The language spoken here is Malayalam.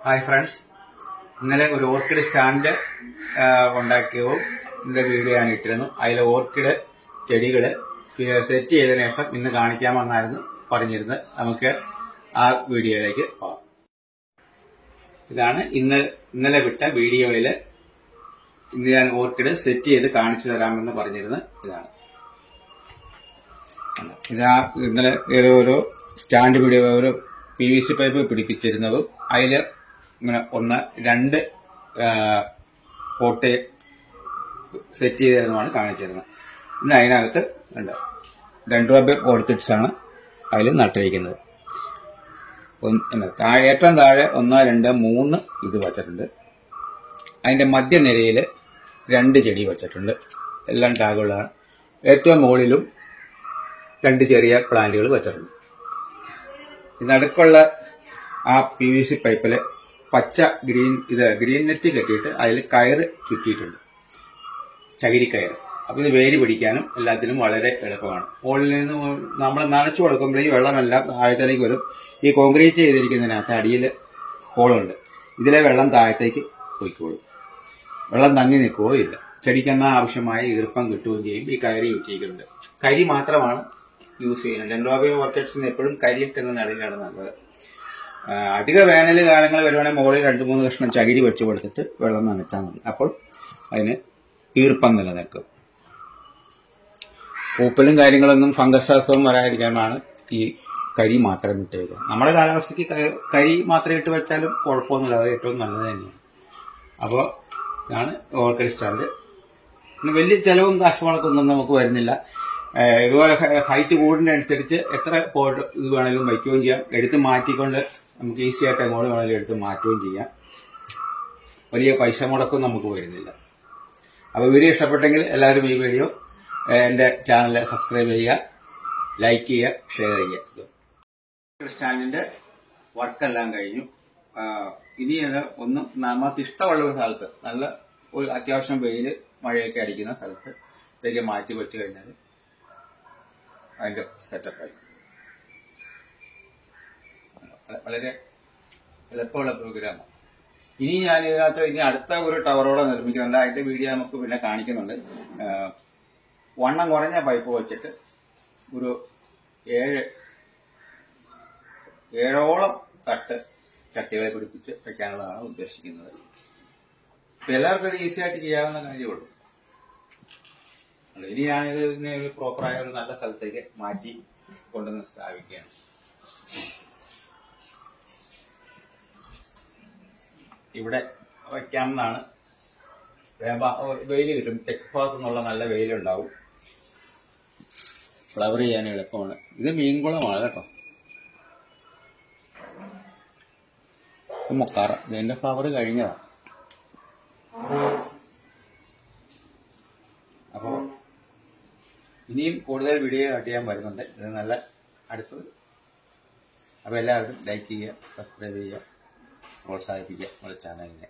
ഹായ് ഫ്രണ്ട്സ്, ഇന്നലെ ഒരു ഓർക്കിഡ് സ്റ്റാൻഡ് ഉണ്ടാക്കിയവും ഇതിന്റെ വീഡിയോ ഞാൻ ഇട്ടിരുന്നു. അതിൽ ഓർക്കിഡ് ചെടികള് സെറ്റ് ചെയ്തതിനു ശേഷം ഇന്ന് കാണിക്കാമെന്നായിരുന്നു പറഞ്ഞിരുന്നത്. നമുക്ക് ആ വീഡിയോയിലേക്ക് പോകാം. ഇതാണ് ഇന്നലെ വിട്ട വീഡിയോയില് ഇന്ന് ഞാൻ ഓർക്കിഡ് സെറ്റ് ചെയ്ത് കാണിച്ചു തരാമെന്ന് പറഞ്ഞിരുന്നത്. ഇതാ ഇന്നലെ ഒരു സ്റ്റാൻഡ് വീഡിയോ, ഒരു PVC പൈപ്പ് പിടിപ്പിച്ചിരുന്നതും അതിൽ ഇങ്ങനെ രണ്ട് പോട്ട് സെറ്റ് ചെയ്തിരുന്നതാണ് കാണിച്ചിരുന്നത്. ഇന്ന് അതിനകത്ത് ഉണ്ട് 2 രൂപ ഓർക്കിഡ്സ് ആണ് അതിൽ നട്ടിരിക്കുന്നത്. ഏറ്റവും താഴെ 1, 2, 3 ഇത് വച്ചിട്ടുണ്ട്. അതിന്റെ മധ്യനിരയിൽ 2 ചെടി വച്ചിട്ടുണ്ട്. എല്ലാം ടാഗുകളാണ്. ഏറ്റവും മുകളിലും 2 ചെറിയ പ്ലാന്റുകൾ വച്ചിട്ടുണ്ട്. നടുക്കുള്ള ആ PVC പൈപ്പില് പച്ച ഗ്രീൻ നെറ്റ് കെട്ടിയിട്ട് അതിൽ കയറ് ചുറ്റിയിട്ടുണ്ട്, ചകിരിക്കയറ്. അപ്പൊ ഇത് വേര് പിടിക്കാനും എല്ലാത്തിനും വളരെ എളുപ്പമാണ്. മുകളിൽ നിന്ന് നമ്മൾ നനച്ചു കൊടുക്കുമ്പോൾ ഈ വെള്ളമെല്ലാം താഴത്തേക്ക് വരും. ഈ കോൺക്രീറ്റ് ചെയ്തിരിക്കുന്നതിനകത്ത് അടിയിൽ ഹോളുണ്ട്. ഇതിലെ വെള്ളം താഴത്തേക്ക് പോയിക്കോളും. വെള്ളം തങ്ങി നിൽക്കുകയോ ഇല്ല. ചെടിക്കെന്ന ആവശ്യമായ ഈർപ്പം കിട്ടുകയും ചെയ്യും. ഈ കയറി ചുറ്റിയിട്ടുണ്ട്. കരി മാത്രമാണ് യൂസ് ചെയ്യുന്നത്. 2 രൂപ ഓർക്കിഡ്സിന് എപ്പോഴും കരിയിൽ തന്നെ നടുകയാണ് നല്ലത്. അധിക വേനൽ കാലങ്ങൾ വരുവാണെങ്കിൽ മുകളിൽ 2-3 കഷ്ണം ചകിരി വെച്ച് കൊടുത്തിട്ട് വെള്ളം നനച്ചാൽ മതി. അപ്പോൾ അതിന് ഈർപ്പം നിലനിൽക്കും. പൂപ്പലും കാര്യങ്ങളൊന്നും ഫംഗസ് അസുഖം വരാതിരിക്കാനാണ് ഈ കരി മാത്രം ഇട്ട് വയ്ക്കുക. നമ്മുടെ കാലാവസ്ഥയ്ക്ക് കരി മാത്രം ഇട്ട് വെച്ചാലും കുഴപ്പമൊന്നുമില്ല. അത് ഏറ്റവും നല്ലത് തന്നെയാണ്. അപ്പോൾ ഇതാണ് ഓർക്കിഡ് സ്റ്റാൻഡ്. വലിയ ചെലവും കാശുമുടക്കൊന്നും നമുക്ക് വരുന്നില്ല. ഇതുപോലെ ഹൈറ്റ് കൂടുന്ന അനുസരിച്ച് എത്ര പോട്ട് ഇത് വേണമെങ്കിലും വയ്ക്കുകയും ചെയ്യാം. എടുത്ത് മാറ്റിക്കൊണ്ട് നമുക്ക് ഈസി ആയിട്ട് എങ്ങോട്ട് വേണമെങ്കിലും എടുത്ത് മാറ്റുകയും ചെയ്യാം. വലിയ പൈസ മുടക്കം നമുക്ക് വരുന്നില്ല. അപ്പോൾ വീഡിയോ ഇഷ്ടപ്പെട്ടെങ്കിൽ എല്ലാവരും ഈ വീഡിയോ എന്റെ ചാനൽ സബ്സ്ക്രൈബ് ചെയ്യുക, ലൈക്ക് ചെയ്യുക, ഷെയർ ചെയ്യുക. സ്റ്റാൻഡിന്റെ വർക്കെല്ലാം കഴിഞ്ഞു. ഇനി അത് നമുക്ക് ഇഷ്ടമുള്ള ഒരു സ്ഥലത്ത്, നല്ല ഒരു അത്യാവശ്യം വെയില് മഴയൊക്കെ അടിക്കുന്ന സ്ഥലത്ത് ഇതൊക്കെ മാറ്റി വെച്ച് കഴിഞ്ഞാൽ അതിന്റെ സെറ്റപ്പായി. വളരെ എളുപ്പമുള്ള പ്രോഗ്രാമാണ്. ഇനി ഞാൻ ഇതിനകത്ത് അടുത്ത ഒരു ടവറോടെ നിർമ്മിക്കുന്നുണ്ട്. അതിന്റെ വീഡിയോ നമുക്ക് പിന്നെ കാണിക്കുന്നുണ്ട്. വണ്ണം കുറഞ്ഞ പൈപ്പ് വെച്ചിട്ട് ഒരു 7ഓളം തട്ട് ചട്ടികളെ പിടിപ്പിച്ച് വെക്കാനുള്ളതാണ് ഉദ്ദേശിക്കുന്നത്. ഇപ്പൊ എല്ലാവർക്കും ഇത് ഈസി ആയിട്ട് ചെയ്യാവുന്ന കാര്യമുള്ളൂ. ഇനി ഞാനിതിനെ ഒരു പ്രോപ്പറായ ഒരു നല്ല സ്ഥലത്തേക്ക് മാറ്റി കൊണ്ടുവന്ന് സ്ഥാപിക്കുകയാണ്. ഇവിടെ വയ്ക്കാമെന്നാണ്. വെയിൽ കിട്ടും. ടെക്ഫാസ് എന്നുള്ള നല്ല വെയിലുണ്ടാവും. ഫ്ലവർ ചെയ്യാൻ എളുപ്പമാണ്. ഇത് മീൻകുളമാണ് കേട്ടോ. മൊക്കാറ ഇതിന്റെ ഫ്ലവർ കഴിഞ്ഞതാണ്. അപ്പോ ഇനിയും കൂടുതൽ വീഡിയോ ചെയ്യാൻ വരുന്നുണ്ട്. ഇത് നല്ല അടുത്തത്. അപ്പോൾ എല്ലാവരും ലൈക്ക് ചെയ്യുക, സബ്സ്ക്രൈബ് ചെയ്യുക, പ്രോത്സാഹിപ്പിക്കുക നമ്മുടെ ചാനലിനെ.